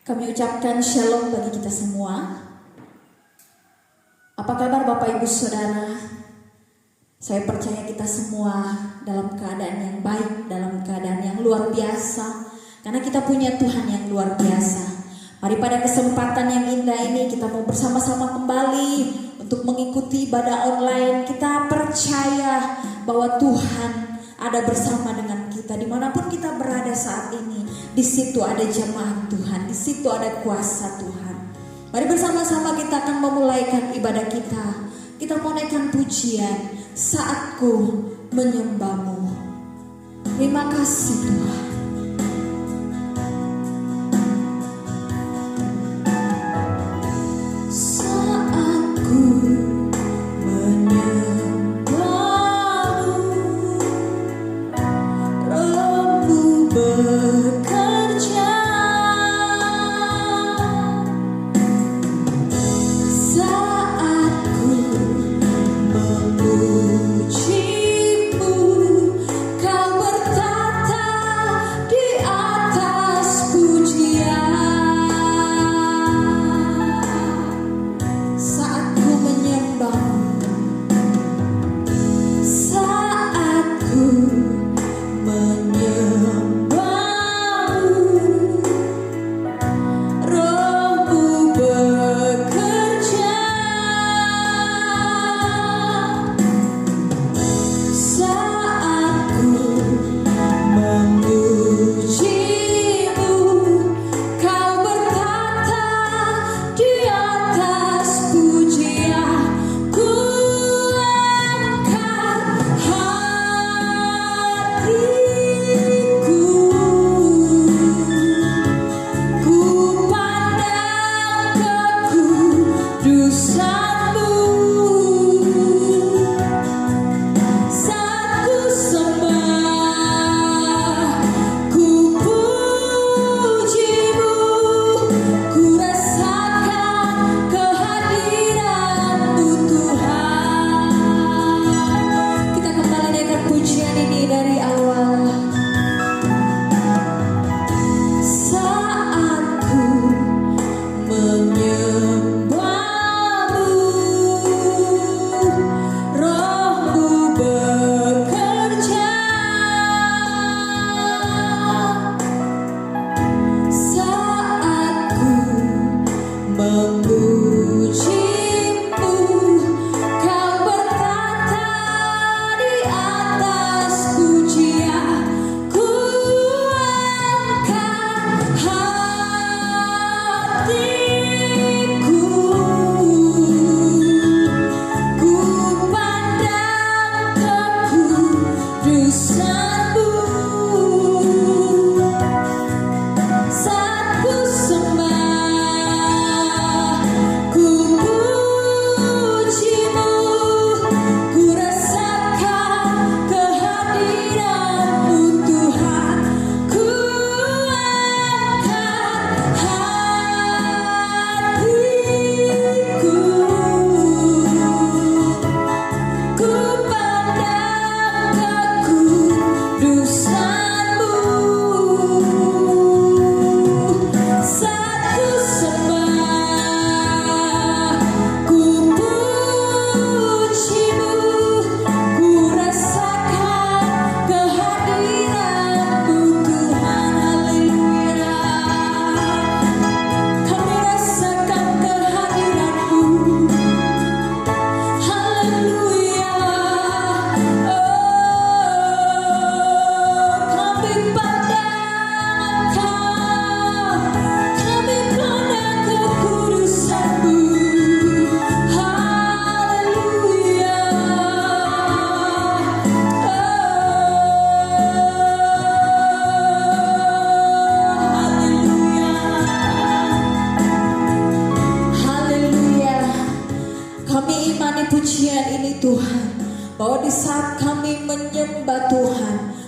Kami ucapkan shalom bagi kita semua. Apa kabar Bapak Ibu Saudara? Saya percaya kita semua dalam keadaan yang baik, dalam keadaan yang luar biasa. Karena kita punya Tuhan yang luar biasa. Mari pada kesempatan yang indah ini kita mau bersama-sama kembali untuk mengikuti ibadah online. Kita percaya bahwa Tuhan ada bersama dengan kita dimanapun kita berada saat ini. Di situ ada jemaat Tuhan, di situ ada kuasa Tuhan. Mari bersama-sama kita akan memulaikan ibadah kita. Kita mau naikkan pujian, Saatku Menyembahmu. Terima kasih Tuhan.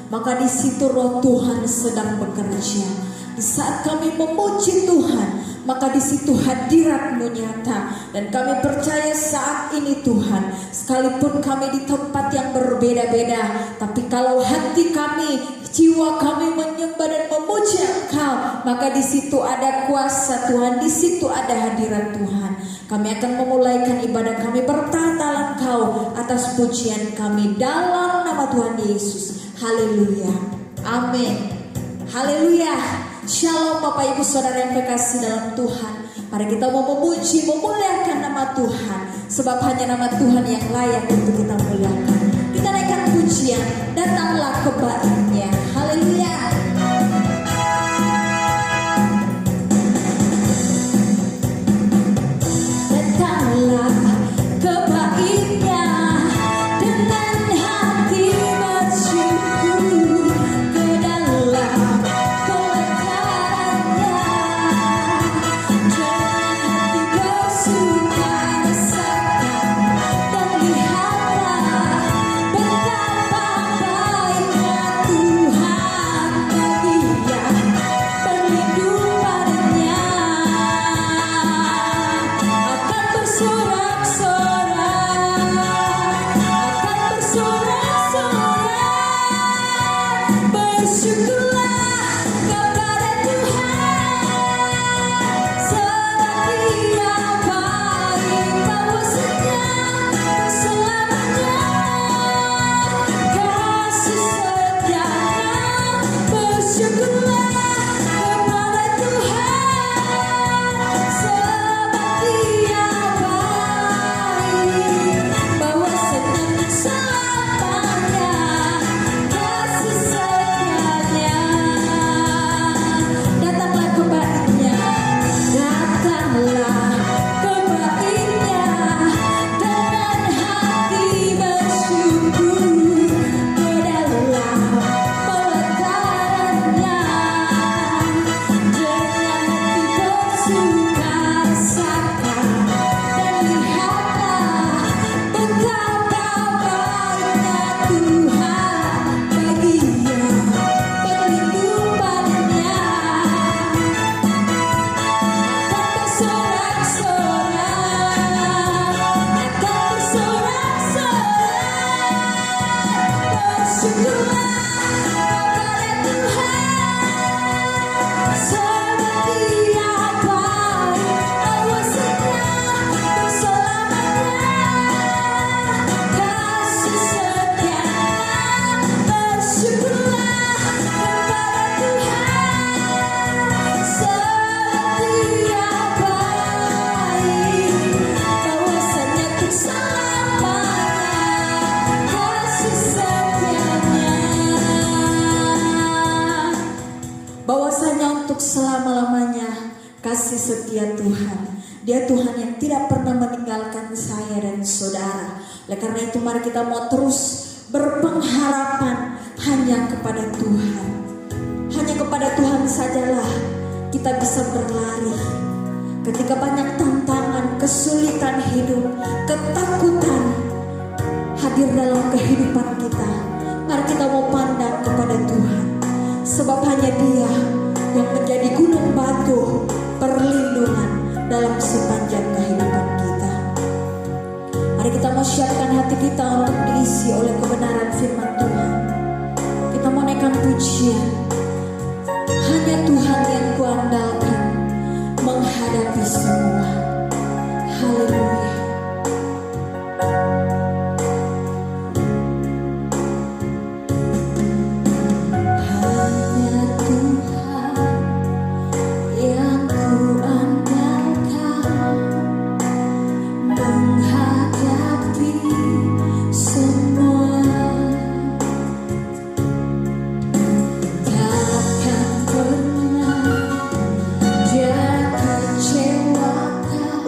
Maka di situ roh Tuhan sedang bekerja. Di saat kami memuji Tuhan, maka di situ hadirat-Mu nyata. Dan kami percaya saat ini Tuhan, Sekalipun kami di tempat yang berbeda-beda, tapi kalau hati kami, jiwa kami menyembah dan memuji Engkau, maka di situ ada kuasa Tuhan, di situ ada hadirat Tuhan. Kami akan memulaikan ibadah kami bertata Engkau atas pujian kami dalam nama Tuhan Yesus. Haleluya. Amin. Haleluya. Shalom Bapak Ibu Saudara yang kekasih dalam Tuhan. Mari kita mau memuji, memuliakan nama Tuhan. Sebab hanya nama Tuhan yang layak untuk kita muliakan. Kita naikkan pujian, datanglah ke bait-Nya. Haleluya. Datanglah ke bait-Nya dengan hati bersyukur, ke dalam pelataran-Nya dengan hati bersukarasaan, dan lihatlah betapa baiknya Tuhan bagi yang berlindung padanya. Akan bersorak-sorak, akan bersorak-sorak, bersyukurlah kepada Tuhan, sebab Dia baik, bahwasanya selamanya kasih setianya. Bersyukurlah kepada Tuhan, sebab Dia baik, bahwasanya selamanya kasih setianya. Datanglah ke bait-Nya, datanglah ke bait-Nya dengan hati bersyukur, ke dalam pelataran-Nya dengan hati bersukarasaan, dan lihatlah betapa baiknya Tuhan bagi yang berlindung padanya. Akan bersorak-sorak, akan bersorak-sorak, bersyukurlah kepada Tuhan, sebab Dia baik, bahwasanya selamanya kasih setianya. Bersyukurlah kepada Tuhan, sebab Dia baik, bahwasanya untuk selamanya kasih setianya. Bahwasanya untuk selama-lamanya kasih setia Tuhan. Dia Tuhan yang tidak pernah meninggalkan saya dan saudara. Oleh karena itu mari kita mau terus berpengharapan hanya kepada Tuhan. Hanya kepada Tuhan sajalah kita bisa berlari. Ketika banyak tantangan, kesulitan hidup, ketakutan hadir dalam kehidupan kita, mari kita mau pandang kepada Tuhan. Sebab hanya Dia yang menjadi gunung batu perlindungan dalam sepanjang kehidupan kita. Mari kita mau siapkan hati kita untuk diisi oleh kebenaran firman Tuhan. Kita mau naikkan pujian. Hanya Tuhan yang kuandalkan menghadapi semua. Haleluya. Hanya Tuhan yang kuandalkan menghadapi semua. Takkan pernah Dia kecewakan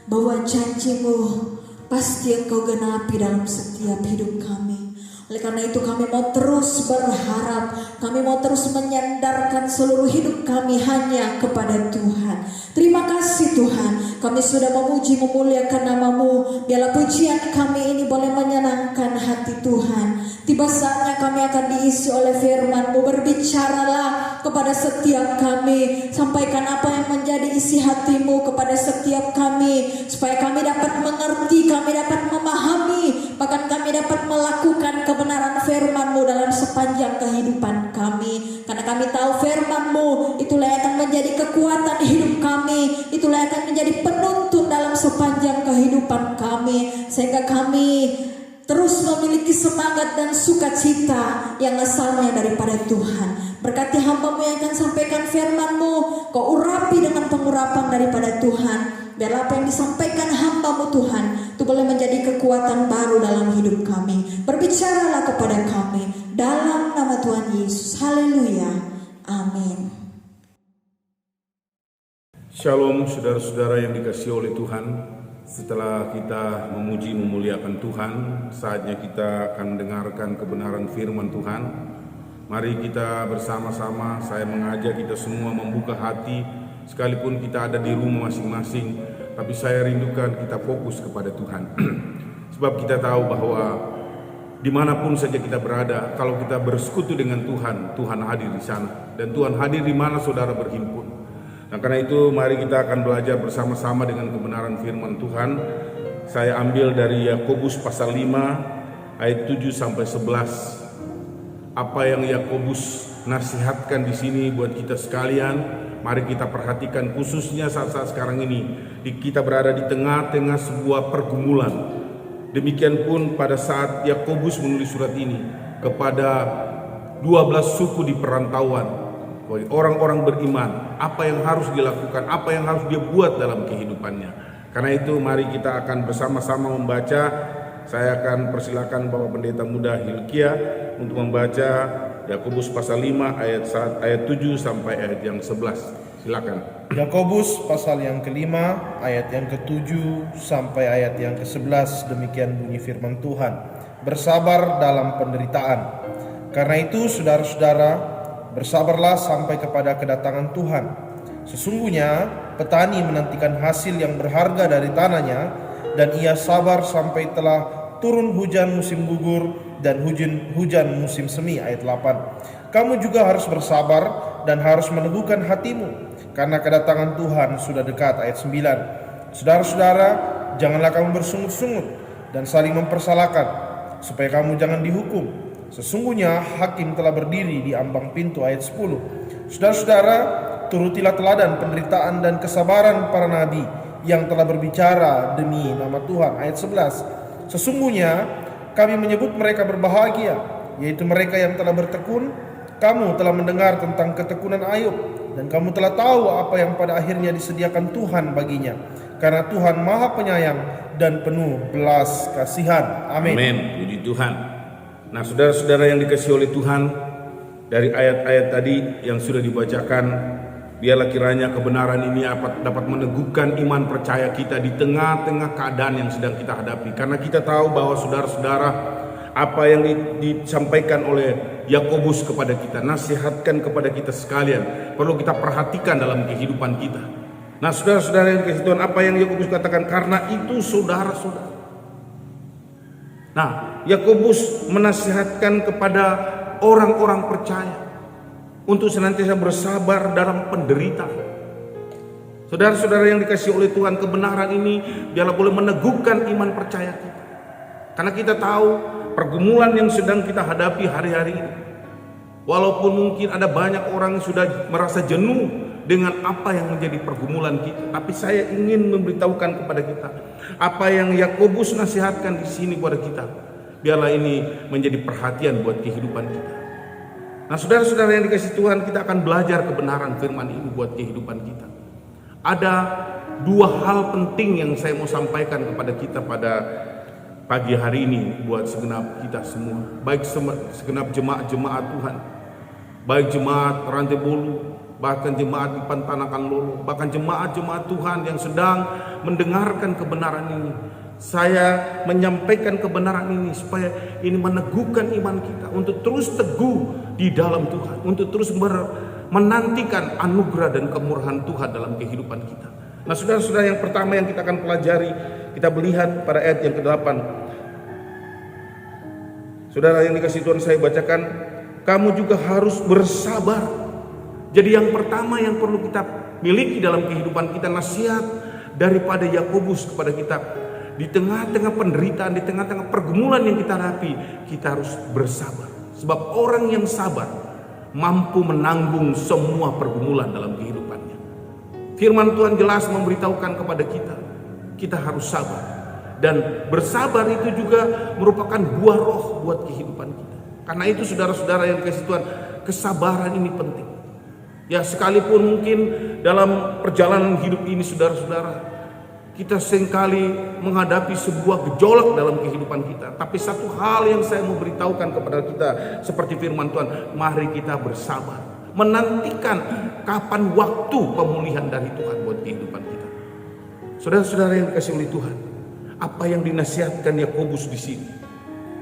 bahwa janji-Mu pasti Engkau genapi dalam setiap hidup kami. Oleh karena itu kami mau terus berharap, kami mau terus menyandarkan seluruh hidup kami hanya kepada Tuhan. Terima kasih Tuhan, kami sudah memuji memuliakan nama-Mu. Biarlah pujian kami ini boleh menyenangkan hati Tuhan. Tiba saatnya kami akan diisi oleh firman-Mu. Berbicaralah kepada setiap kami, sampaikan apa yang menjadi isi hati-Mu kepada setiap kami, supaya kami dapat mengerti, kami dapat memahami, bahkan kami dapat melakukan kebenaran firman-Mu dalam sepanjang kehidupan kami. Karena kami tahu firman-Mu itulah yang akan menjadi kekuatan hidup kami, itulah yang akan menjadi penuntun dalam sepanjang kehidupan kami, sehingga kami terus memiliki semangat dan sukacita yang asalnya daripada Tuhan. Berkati hamba-Mu yang akan sampaikan firman-Mu, Kau urapi dengan pengurapan daripada Tuhan. Biarlah apa yang disampaikan hamba-Mu Tuhan itu boleh menjadi kekuatan baru dalam hidup kami. Berbicaralah kepada kami dalam nama Tuhan Yesus. Haleluya. Amin. Shalom saudara-saudara yang dikasihi oleh Tuhan. Setelah kita memuji memuliakan Tuhan, saatnya kita akan mendengarkan kebenaran firman Tuhan. Mari kita bersama-sama, saya mengajak kita semua membuka hati, sekalipun kita ada di rumah masing-masing, tapi saya rindukan kita fokus kepada Tuhan. Sebab kita tahu bahwa dimanapun saja kita berada, kalau kita bersekutu dengan Tuhan, Tuhan hadir di sana. Dan Tuhan hadir di mana saudara berhimpun. Nah, karena itu mari kita akan belajar bersama-sama dengan kebenaran firman Tuhan. Saya ambil dari Yakobus pasal 5 ayat 7 sampai 11. Apa yang Yakobus nasihatkan di sini buat kita sekalian, mari kita perhatikan khususnya saat-saat sekarang ini. Kita berada di tengah-tengah sebuah pergumulan. Demikian pun pada saat Yakobus menulis surat ini kepada 12 suku di perantauan. Orang-orang beriman, apa yang harus dilakukan, apa yang harus dia buat dalam kehidupannya. Karena itu mari kita akan bersama-sama membaca. Saya akan persilakan Bapak Pendeta Muda Hilkia untuk membaca Yakobus pasal 5 ayat 7 sampai ayat yang 11. Silakan. Yakobus pasal yang kelima ayat yang ke-7 sampai ayat yang ke-11. Demikian bunyi firman Tuhan. Bersabar dalam penderitaan. Karena itu saudara-saudara, bersabarlah sampai kepada kedatangan Tuhan. Sesungguhnya petani menantikan hasil yang berharga dari tanahnya, dan ia sabar sampai telah turun hujan musim gugur dan hujan musim semi. Ayat 8. Kamu juga harus bersabar dan harus meneguhkan hatimu, karena kedatangan Tuhan sudah dekat. Ayat 9. Saudara-saudara, janganlah kamu bersungut-sungut dan saling mempersalahkan, supaya kamu jangan dihukum. Sesungguhnya hakim telah berdiri di ambang pintu. Ayat 10. Saudara-saudara, turutilah teladan penderitaan dan kesabaran para nabi yang telah berbicara demi nama Tuhan. Ayat 11. Sesungguhnya kami menyebut mereka berbahagia, yaitu mereka yang telah bertekun. Kamu telah mendengar tentang ketekunan Ayub, dan kamu telah tahu apa yang pada akhirnya disediakan Tuhan baginya, karena Tuhan Maha Penyayang dan penuh belas kasihan. Amin. Amin. Puji Tuhan. Nah, saudara-saudara yang dikasihi oleh Tuhan, dari ayat-ayat tadi yang sudah dibacakan, biarlah kiranya kebenaran ini dapat meneguhkan iman percaya kita di tengah-tengah keadaan yang sedang kita hadapi. Karena kita tahu bahwa saudara-saudara, apa yang disampaikan oleh Yakobus kepada kita, nasihatkan kepada kita sekalian, perlu kita perhatikan dalam kehidupan kita. Nah, saudara-saudara yang dikasihi Tuhan, apa yang Yakobus katakan, karena itu saudara-saudara. Nah, Yakobus menasihatkan kepada orang-orang percaya untuk senantiasa bersabar dalam penderitaan. Saudara-saudara yang dikasihi oleh Tuhan, kebenaran ini biarlah boleh meneguhkan iman percaya kita. Karena kita tahu pergumulan yang sedang kita hadapi hari-hari ini. Walaupun mungkin ada banyak orang yang sudah merasa jenuh dengan apa yang menjadi pergumulan kita, tapi saya ingin memberitahukan kepada kita apa yang Yakobus nasihatkan di sini kepada kita. Biarlah ini menjadi perhatian buat kehidupan kita. Nah, saudara-saudara yang dikasihi Tuhan, kita akan belajar kebenaran firman ini buat kehidupan kita. Ada dua hal penting yang saya mau sampaikan kepada kita pada pagi hari ini buat segenap kita semua, baik segenap jemaat-jemaat Tuhan, baik jemaat Rantai Bolu bahkan jemaat di Pantanakan Lolo, bahkan jemaat-jemaat Tuhan yang sedang mendengarkan kebenaran ini. Saya menyampaikan kebenaran ini supaya ini meneguhkan iman kita untuk terus teguh di dalam Tuhan, untuk terus menantikan anugerah dan kemurahan Tuhan dalam kehidupan kita. Nah, saudara-saudara, yang pertama yang kita akan pelajari, kita melihat pada ayat yang ke-8. Saudara yang dikasihi Tuhan, saya bacakan, kamu juga harus bersabar. Jadi yang pertama yang perlu kita miliki dalam kehidupan kita, nasihat daripada Yakobus kepada kita, di tengah-tengah penderitaan, di tengah-tengah pergumulan yang kita hadapi, kita harus bersabar. Sebab orang yang sabar mampu menanggung semua pergumulan dalam kehidupannya. Firman Tuhan jelas memberitahukan kepada kita, kita harus sabar. Dan bersabar itu juga merupakan buah roh buat kehidupan kita. Karena itu saudara-saudara yang dikasihi Tuhan, kesabaran ini penting. Ya, sekalipun mungkin dalam perjalanan hidup ini saudara-saudara, kita seringkali menghadapi sebuah gejolak dalam kehidupan kita. Tapi satu hal yang saya mau beritahukan kepada kita, seperti firman Tuhan, mari kita bersabar, menantikan kapan waktu pemulihan dari Tuhan buat kehidupan kita. Saudara-saudara yang dikasihi oleh Tuhan, apa yang dinasihatkan Yakobus di sini?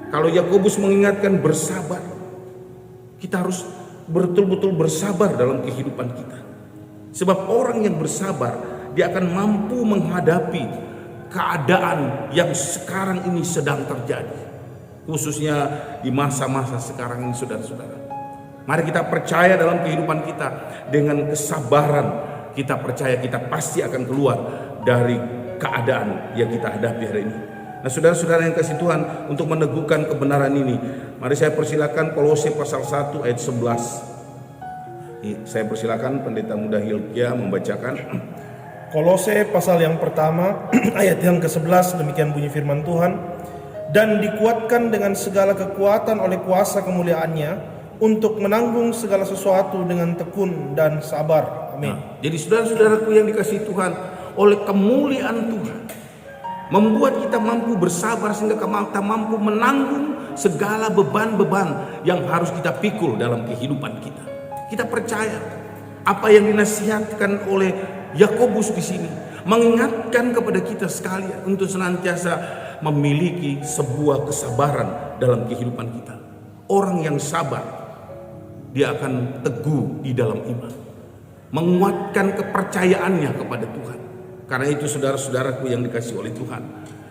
Kalau Yakobus mengingatkan bersabar, kita harus betul-betul bersabar dalam kehidupan kita. Sebab orang yang bersabar, dia akan mampu menghadapi keadaan yang sekarang ini sedang terjadi, khususnya di masa-masa sekarang ini, saudara-saudara. Mari kita percaya dalam kehidupan kita, dengan kesabaran kita percaya kita pasti akan keluar dari keadaan yang kita hadapi hari ini. Nah, saudara-saudara yang kasih Tuhan, untuk meneguhkan kebenaran ini, mari saya persilakan Kolose pasal 1 ayat 11. Saya persilakan Pendeta Muda Hilkia membacakan. Kolose pasal yang pertama ayat yang ke-11, demikian bunyi firman Tuhan. Dan dikuatkan dengan segala kekuatan oleh kuasa kemuliaannya, untuk menanggung segala sesuatu dengan tekun dan sabar. Amin. Nah, jadi saudara-saudaraku yang dikasihi Tuhan, oleh kemuliaan Tuhan membuat kita mampu bersabar, sehingga kita mampu menanggung segala beban-beban yang harus kita pikul dalam kehidupan kita. Kita percaya apa yang dinasihatkan oleh Yakobus di sini, mengingatkan kepada kita sekalian untuk senantiasa memiliki sebuah kesabaran dalam kehidupan kita. Orang yang sabar, dia akan teguh di dalam iman, menguatkan kepercayaannya kepada Tuhan. Karena itu saudara-saudaraku yang dikasihi oleh Tuhan,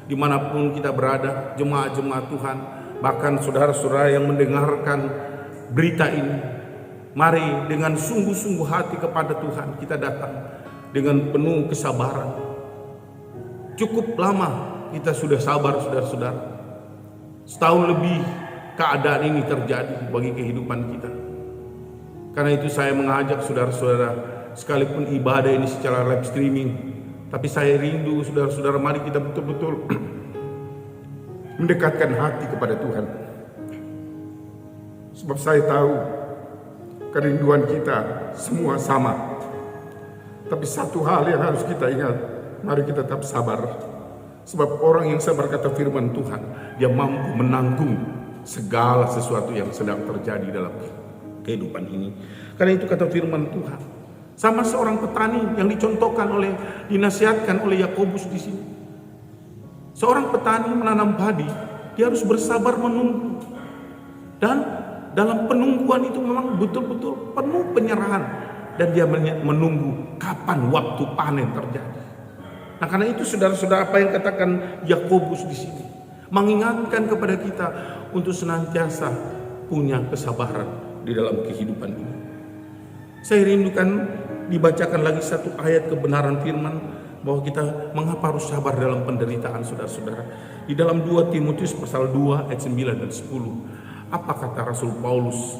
dimanapun kita berada, jemaat-jemaat Tuhan, bahkan saudara-saudara yang mendengarkan berita ini, mari dengan sungguh-sungguh hati kepada Tuhan kita datang dengan penuh kesabaran. Cukup lama kita sudah sabar, saudara-saudara. Setahun lebih keadaan ini terjadi bagi kehidupan kita. Karena itu saya mengajak saudara-saudara, sekalipun ibadah ini secara live streaming, tapi saya rindu saudara-saudara, mari kita betul-betul mendekatkan hati kepada Tuhan. Sebab saya tahu kerinduan kita semua sama. Tapi satu hal yang harus kita ingat, mari kita tetap sabar. Sebab orang yang sabar, kata firman Tuhan, dia mampu menanggung segala sesuatu yang sedang terjadi dalam kehidupan ini. Karena itu kata firman Tuhan, sama seorang petani yang dicontohkan dinasihatkan oleh Yakobus di sini. Seorang petani menanam padi, dia harus bersabar menunggu. Dan dalam penungguan itu memang betul-betul penuh penyerahan, dan dia menunggu kapan waktu panen terjadi. Nah, karena itu saudara-saudara, apa yang katakan Yakobus di sini mengingatkan kepada kita untuk senantiasa punya kesabaran di dalam kehidupan ini. Saya rindukan dibacakan lagi satu ayat kebenaran firman, bahwa kita mengapa harus sabar dalam penderitaan, saudara-saudara. Di dalam 2 Timotius pasal 2 ayat 9 dan 10. Apa kata Rasul Paulus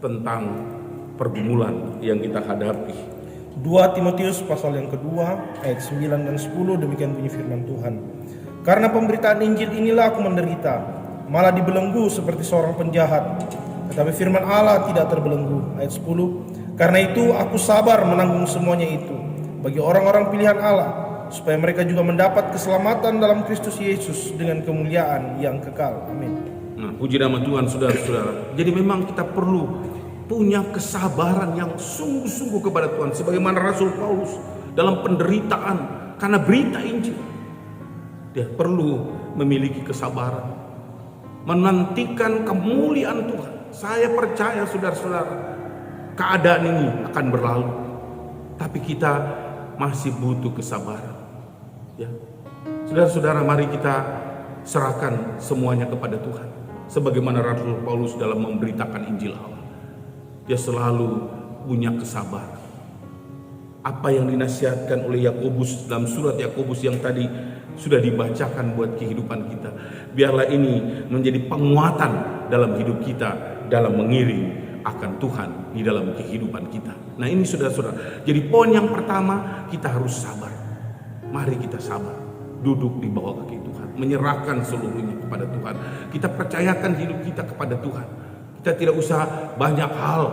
tentang pergumulan yang kita hadapi? 2 Timotius pasal yang kedua ayat 9 dan 10, demikian bunyi firman Tuhan. Karena pemberitaan Injil inilah aku menderita, malah dibelenggu seperti seorang penjahat. Tetapi firman Allah tidak terbelenggu. Ayat 10. Karena itu aku sabar menanggung semuanya itu bagi orang-orang pilihan Allah, supaya mereka juga mendapat keselamatan dalam Kristus Yesus dengan kemuliaan yang kekal. Amin. Nah, puji nama Tuhan, saudara-saudara. Jadi memang kita perlu punya kesabaran yang sungguh-sungguh kepada Tuhan, sebagaimana Rasul Paulus dalam penderitaan karena berita Injil. Dia perlu memiliki kesabaran, menantikan kemuliaan Tuhan. Saya percaya saudara-saudara, keadaan ini akan berlalu, tapi kita masih butuh kesabaran. Ya, saudara-saudara, mari kita serahkan semuanya kepada Tuhan. Sebagaimana Rasul Paulus dalam memberitakan Injil Allah, dia selalu punya kesabaran. Apa yang dinasihatkan oleh Yakobus dalam surat Yakobus yang tadi sudah dibacakan buat kehidupan kita, biarlah ini menjadi penguatan dalam hidup kita, dalam mengiring akan Tuhan di dalam kehidupan kita. Nah, ini saudara-saudara, jadi poin yang pertama, kita harus sabar. Mari kita sabar, duduk di bawah kaki Tuhan, menyerahkan seluruhnya kepada Tuhan. Kita percayakan hidup kita kepada Tuhan. Kita tidak usah banyak hal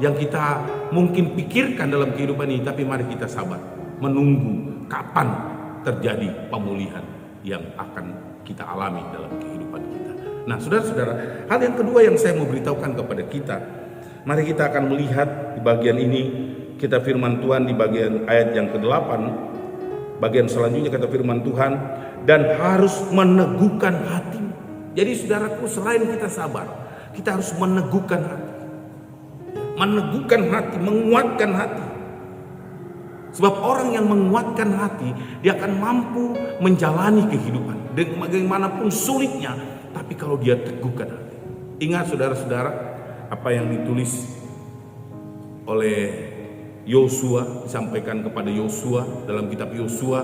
yang kita mungkin pikirkan dalam kehidupan ini, tapi mari kita sabar, menunggu kapan terjadi pemulihan yang akan kita alami dalam kehidupan kita. Nah, saudara-saudara, hal yang kedua yang saya mau beritahukan kepada kita, mari kita akan melihat di bagian ini, kita firman Tuhan di bagian ayat yang ke-8, bagian selanjutnya kata firman Tuhan, dan harus meneguhkan hati. Jadi saudaraku, selain kita sabar, kita harus meneguhkan hati. Meneguhkan hati, menguatkan hati. Sebab orang yang menguatkan hati, dia akan mampu menjalani kehidupan dengan bagaimanapun sulitnya, tapi kalau dia teguhkan hati. Ingat saudara-saudara, apa yang ditulis oleh Yosua, disampaikan kepada Yosua dalam kitab Yosua,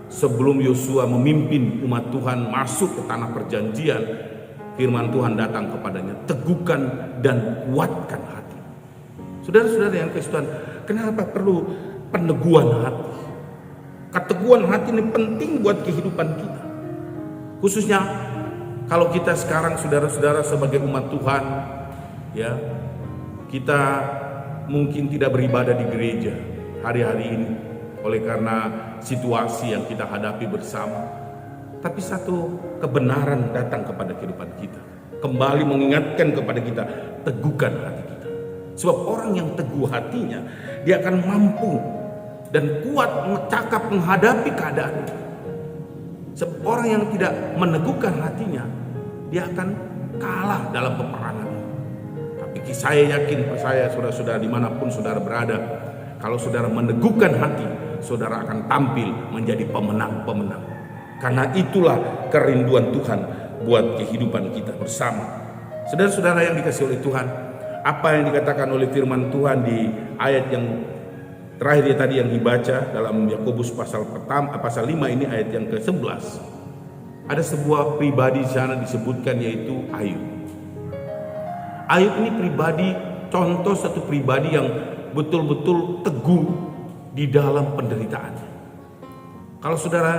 sebelum Yosua memimpin umat Tuhan masuk ke tanah perjanjian, firman Tuhan datang kepadanya, teguhkan dan kuatkan hati. Saudara-saudara yang kasih Tuhan, kenapa perlu peneguhan hati? Keteguhan hati ini penting buat kehidupan kita. Khususnya kalau kita sekarang saudara-saudara sebagai umat Tuhan, ya, kita mungkin tidak beribadah di gereja hari-hari ini oleh karena situasi yang kita hadapi bersama. Tapi satu kebenaran datang kepada kehidupan kita, kembali mengingatkan kepada kita, teguhkan hati kita. Sebab orang yang teguh hatinya, dia akan mampu dan kuat cakap menghadapi keadaan itu. Sebab orang yang tidak meneguhkan hatinya, dia akan kalah dalam peperangan. Tapi saya yakin, saya saudara-saudara dimanapun saudara berada, kalau saudara meneguhkan hati, saudara akan tampil menjadi pemenang-pemenang. Karena itulah kerinduan Tuhan buat kehidupan kita bersama. Saudara-saudara yang dikasihi oleh Tuhan, apa yang dikatakan oleh firman Tuhan di ayat yang terakhir tadi yang dibaca dalam Yakobus pasal 5 ini ayat yang ke-11. Ada sebuah pribadi di sana disebutkan, yaitu Ayub. Ayub ini pribadi, contoh satu pribadi yang betul-betul teguh di dalam penderitaannya. Kalau saudara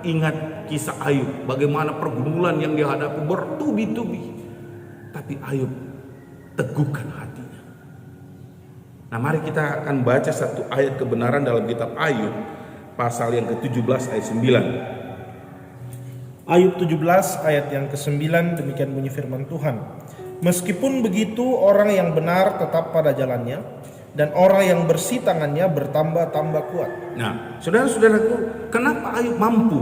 ingat kisah Ayub, bagaimana pergumulan yang dihadapi bertubi-tubi, tapi Ayub teguhkan hatinya. Nah, mari kita akan baca satu ayat kebenaran dalam kitab Ayub pasal yang ke-17 ayat 9. Ayub 17 ayat yang ke-9, demikian bunyi firman Tuhan. Meskipun begitu, orang yang benar tetap pada jalannya, dan orang yang bersih tangannya bertambah-tambah kuat. Nah, saudara-saudaraku, kenapa Ayub mampu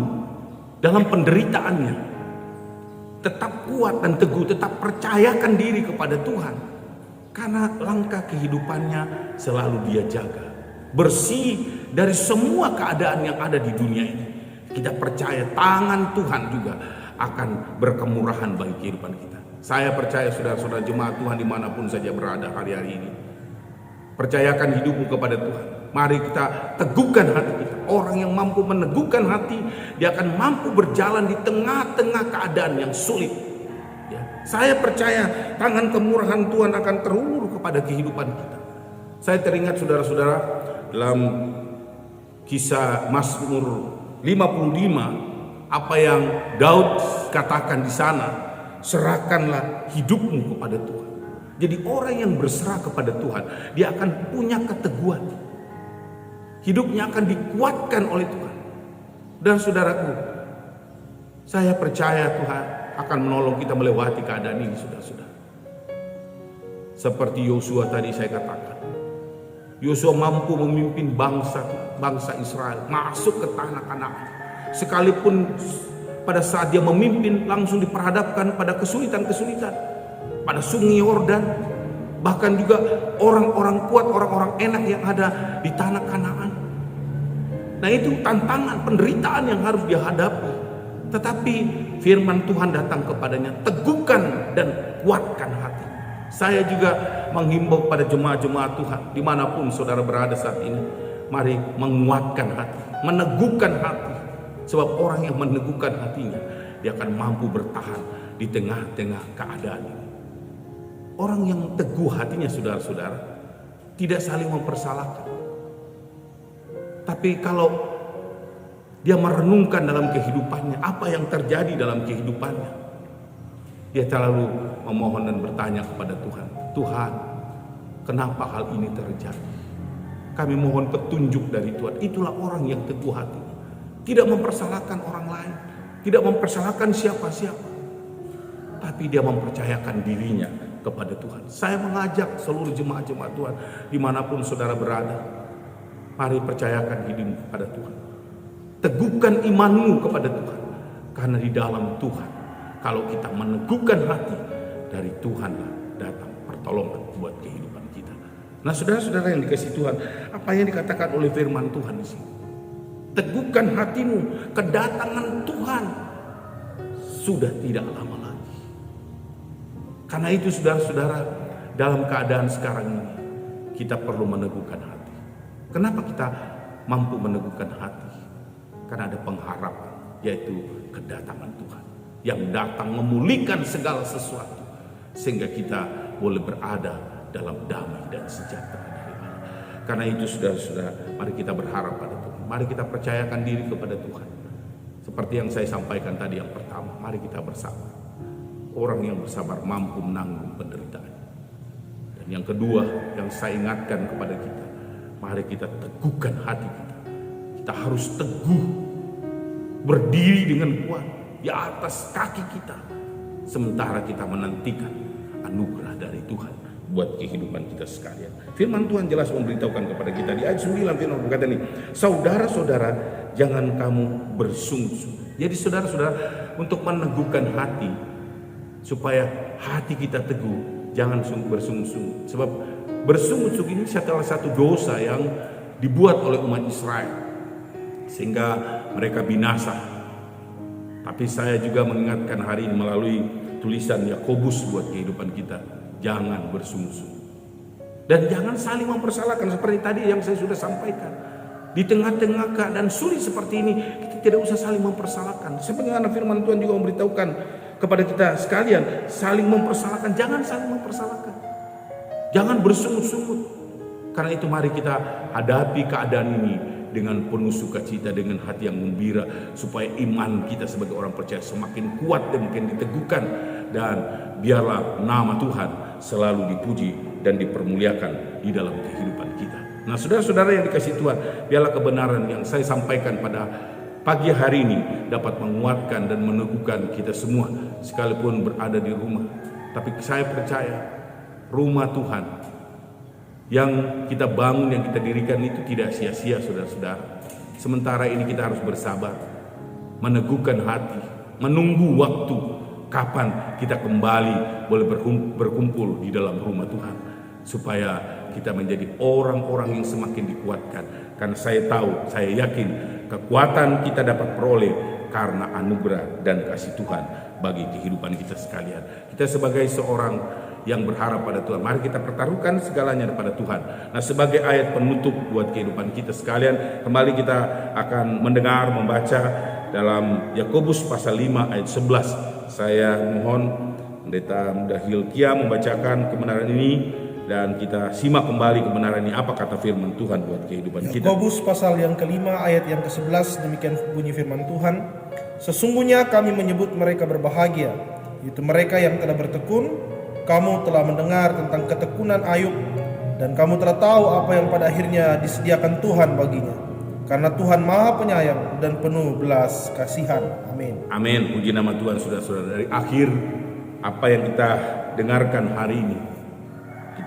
dalam penderitaannya tetap kuat dan teguh, tetap percayakan diri kepada Tuhan? Karena langkah kehidupannya selalu dia jaga, bersih dari semua keadaan yang ada di dunia ini. Kita percaya tangan Tuhan juga akan berkemurahan bagi kehidupan kita. Saya percaya saudara-saudara jemaat Tuhan dimanapun saja berada hari-hari ini, percayakan hidupmu kepada Tuhan. Mari kita teguhkan hati kita. Orang yang mampu meneguhkan hati, dia akan mampu berjalan di tengah-tengah keadaan yang sulit. Ya, saya percaya tangan kemurahan Tuhan akan terulur kepada kehidupan kita. Saya teringat saudara-saudara dalam kisah Mazmur 55, apa yang Daud katakan di sana, serahkanlah hidupmu kepada Tuhan. Jadi orang yang berserah kepada Tuhan, dia akan punya keteguhan. Hidupnya akan dikuatkan oleh Tuhan. Dan saudaraku, saya percaya Tuhan akan menolong kita melewati keadaan ini, saudara-saudara. Seperti Yosua tadi saya katakan, Yosua mampu memimpin bangsa Israel masuk ke tanah Kanaan. Sekalipun pada saat dia memimpin langsung diperhadapkan pada kesulitan-kesulitan, pada sungai Yordan, bahkan juga orang-orang kuat, orang-orang enak yang ada di tanah Kanaan. Nah, itu tantangan, penderitaan yang harus dia hadapi. Tetapi firman Tuhan datang kepadanya, teguhkan dan kuatkan hati. Saya juga menghimbau pada jemaat-jemaat Tuhan dimanapun saudara berada saat ini, mari menguatkan hati, meneguhkan hati. Sebab orang yang meneguhkan hatinya, dia akan mampu bertahan di tengah-tengah keadaan ini. Orang yang teguh hatinya, saudara-saudara, tidak saling mempersalahkan. Tapi kalau dia merenungkan dalam kehidupannya, apa yang terjadi dalam kehidupannya, dia selalu memohon dan bertanya kepada Tuhan, Tuhan, kenapa hal ini terjadi? Kami mohon petunjuk dari Tuhan. Itulah orang yang teguh hati, tidak mempersalahkan orang lain, tidak mempersalahkan siapa-siapa, tapi dia mempercayakan dirinya kepada Tuhan. Saya mengajak seluruh jemaat-jemaat Tuhan dimanapun saudara berada, mari percayakan hidupmu kepada Tuhan. Teguhkan imanmu kepada Tuhan, karena di dalam Tuhan, kalau kita meneguhkan hati, dari Tuhanlah datang pertolongan buat kehidupan kita. Nah, saudara-saudara yang dikasihi Tuhan, apa yang dikatakan oleh firman Tuhan di sini? Teguhkan hatimu, kedatangan Tuhan sudah tidak lama lagi. Karena itu saudara-saudara, dalam keadaan sekarang ini, kita perlu meneguhkan hati. Kenapa kita mampu meneguhkan hati? Karena ada pengharapan, yaitu kedatangan Tuhan yang datang memulihkan segala sesuatu, sehingga kita boleh berada dalam damai dan sejahtera dari Allah. Karena itu saudara-saudara, mari kita berharap pada Tuhan. Mari kita percayakan diri kepada Tuhan. Seperti yang saya sampaikan tadi yang pertama, mari kita bersabar. Orang yang bersabar mampu menanggung penderitaan. Dan yang kedua yang saya ingatkan kepada kita, mari kita teguhkan hati kita. Kita harus teguh, berdiri dengan kuat di atas kaki kita, sementara kita menantikan anugerah dari Tuhan buat kehidupan kita sekalian. Firman Tuhan jelas memberitahukan kepada kita di ayat 9, firman berkata ini, saudara-saudara, jangan kamu bersungguh-sungguh. Jadi saudara-saudara, untuk meneguhkan hati, supaya hati kita teguh, jangan bersungguh-sungguh. Sebab bersungguh-sungguh ini salah satu dosa yang dibuat oleh umat Israel, sehingga mereka binasa. Tapi saya juga mengingatkan hari ini melalui tulisan Yakobus buat kehidupan kita, jangan bersungguh-sungguh. Dan jangan saling mempersalahkan seperti tadi yang saya sudah sampaikan. Di tengah-tengah keadaan sulit seperti ini, kita tidak usah saling mempersalahkan. Sebagaimana firman Tuhan juga memberitahukan kepada kita sekalian, saling mempersalahkan, jangan saling mempersalahkan. Jangan bersungut-sungut. Karena itu mari kita hadapi keadaan ini dengan penuh sukacita, dengan hati yang gembira, supaya iman kita sebagai orang percaya semakin kuat dan makin diteguhkan, dan biarlah nama Tuhan selalu dipuji dan dipermuliakan di dalam kehidupan kita. Nah, saudara-saudara yang dikasihi Tuhan, biarlah kebenaran yang saya sampaikan pada pagi hari ini dapat menguatkan dan meneguhkan kita semua, sekalipun berada di rumah. Tapi saya percaya rumah Tuhan yang kita bangun, yang kita dirikan itu tidak sia-sia, saudara-saudara. Sementara ini kita harus bersabar, meneguhkan hati, menunggu waktu kapan kita kembali boleh berkumpul di dalam rumah Tuhan, supaya kita menjadi orang-orang yang semakin dikuatkan. Karena saya tahu, saya yakin kekuatan kita dapat peroleh karena anugerah dan kasih Tuhan bagi kehidupan kita sekalian. Kita sebagai seorang yang berharap pada Tuhan, mari kita pertaruhkan segalanya kepada Tuhan. Nah, sebagai ayat penutup buat kehidupan kita sekalian, kembali kita akan mendengar, membaca dalam Yakobus pasal 5 ayat 11. Saya mohon Pendeta Muda Hilkia membacakan kebenaran ini, dan kita simak kembali kebenaran ini, apa kata firman Tuhan buat kehidupan kita. Yakobus pasal yang kelima ayat yang ke-11, demikian bunyi firman Tuhan. Sesungguhnya kami menyebut mereka berbahagia, yaitu mereka yang telah bertekun. Kamu telah mendengar tentang ketekunan Ayub, dan kamu telah tahu apa yang pada akhirnya disediakan Tuhan baginya. Karena Tuhan Maha Penyayang dan penuh belas kasihan. Amin. Amin. Puji nama Tuhan, saudara-saudara. Dari akhir apa yang kita dengarkan hari ini,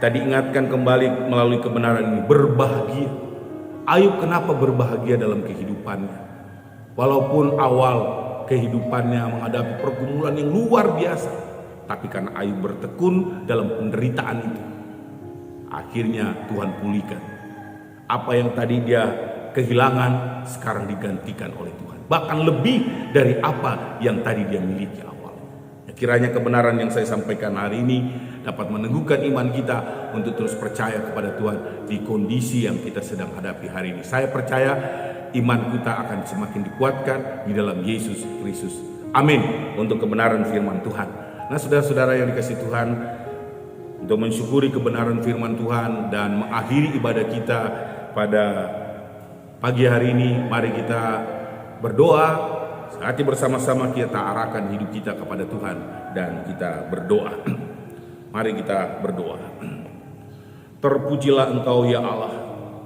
Kita diingatkan kembali melalui kebenaran ini, berbahagia. Ayub kenapa berbahagia dalam kehidupannya? Walaupun awal kehidupannya menghadapi pergumulan yang luar biasa, tapi karena Ayub bertekun dalam penderitaan itu, akhirnya Tuhan pulihkan. Apa yang tadi dia kehilangan sekarang digantikan oleh Tuhan. Bahkan lebih dari apa yang tadi dia miliki awal. Kiranya kebenaran yang saya sampaikan hari ini dapat meneguhkan iman kita untuk terus percaya kepada Tuhan di kondisi yang kita sedang hadapi hari ini. Saya percaya iman kita akan semakin dikuatkan di dalam Yesus Kristus. Amin. Untuk kebenaran firman Tuhan. Nah, saudara-saudara yang dikasihi Tuhan, untuk mensyukuri kebenaran firman Tuhan dan mengakhiri ibadah kita pada pagi hari ini, mari kita berdoa. Hati bersama-sama kita arahkan hidup kita kepada Tuhan dan kita berdoa. Mari kita berdoa. Terpujilah Engkau ya Allah.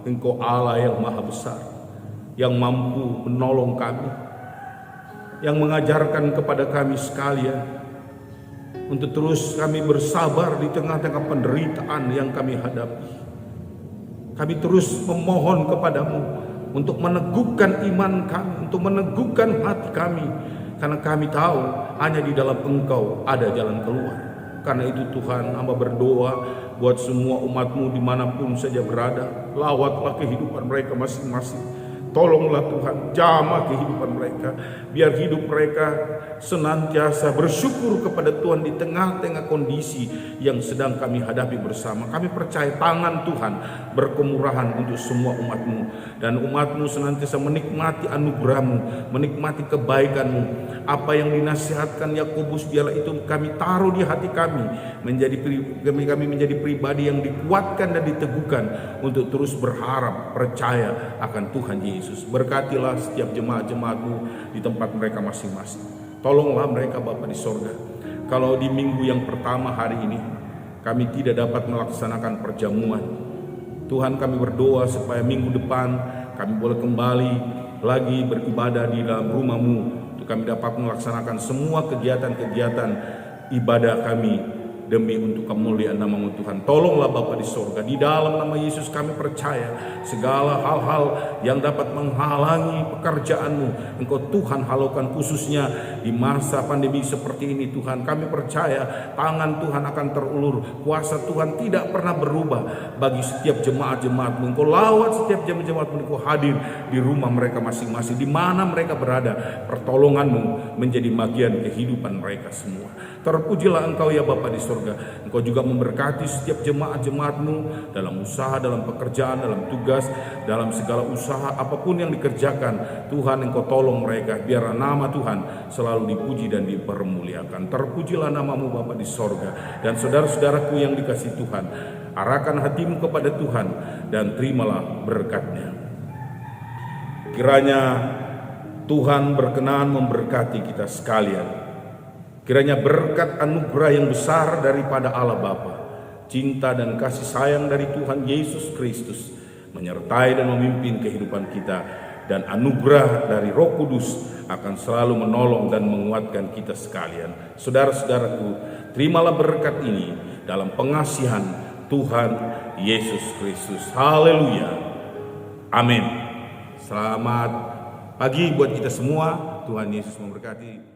Engkau Allah yang maha besar, yang mampu menolong kami, yang mengajarkan kepada kami sekalian untuk terus kami bersabar di tengah-tengah penderitaan yang kami hadapi. Kami terus memohon kepadamu untuk meneguhkan iman kami, untuk meneguhkan hati kami, karena kami tahu hanya di dalam Engkau ada jalan keluar. Karena itu Tuhan, hamba berdoa buat semua umat-Mu dimanapun saja berada, lawatlah kehidupan mereka masing-masing. Tolonglah Tuhan, jamah kehidupan mereka, biar hidup mereka senantiasa bersyukur kepada Tuhan di tengah-tengah kondisi yang sedang kami hadapi bersama. Kami percaya tangan Tuhan berkemurahan untuk semua umat-Mu, dan umat-Mu senantiasa menikmati anugerah-Mu, menikmati kebaikan-Mu. Apa yang dinasihatkan Yakobus, biarlah itu kami taruh di hati kami, kami menjadi pribadi yang dikuatkan dan diteguhkan untuk terus berharap, percaya akan Tuhan Yesus. Berkatilah setiap jemaat-jemaat-Mu di tempat mereka masing-masing. Tolonglah mereka Bapa di sorga. Kalau di minggu yang pertama hari ini kami tidak dapat melaksanakan perjamuan, Tuhan, kami berdoa supaya minggu depan kami boleh kembali lagi beribadah di dalam rumah-Mu, untuk kami dapat melaksanakan semua kegiatan-kegiatan ibadah kami demi untuk kemuliaan nama-Mu Tuhan. Tolonglah Bapa di sorga, di dalam nama Yesus kami percaya segala hal-hal yang dapat menghalangi pekerjaan-Mu, Engkau Tuhan halukan, khususnya di masa pandemi seperti ini Tuhan. Kami percaya tangan Tuhan akan terulur, kuasa Tuhan tidak pernah berubah bagi setiap jemaat-jemaat-Mu. Engkau lawat setiap jemaat-jemaat-Mu, Engkau hadir di rumah mereka masing-masing, di mana mereka berada. Pertolongan-Mu menjadi bagian kehidupan mereka semua. Terpujilah Engkau ya Bapa di sorga. Engkau juga memberkati setiap jemaat-jemaat-Mu dalam usaha, dalam pekerjaan, dalam tugas, dalam segala usaha apapun yang dikerjakan. Tuhan, Engkau tolong mereka, biar nama Tuhan selalu dipuji dan dipermuliakan. Terpujilah nama-Mu Bapa di sorga. Dan saudara-saudaraku yang dikasihi Tuhan, arahkan hatimu kepada Tuhan dan terimalah berkat-Nya. Kiranya Tuhan berkenan memberkati kita sekalian. Kiranya berkat anugerah yang besar daripada Allah Bapa, cinta dan kasih sayang dari Tuhan Yesus Kristus menyertai dan memimpin kehidupan kita, dan anugerah dari Roh Kudus akan selalu menolong dan menguatkan kita sekalian. Saudara-saudaraku, terimalah berkat ini dalam pengasihan Tuhan Yesus Kristus. Haleluya. Amin. Selamat pagi buat kita semua. Tuhan Yesus memberkati.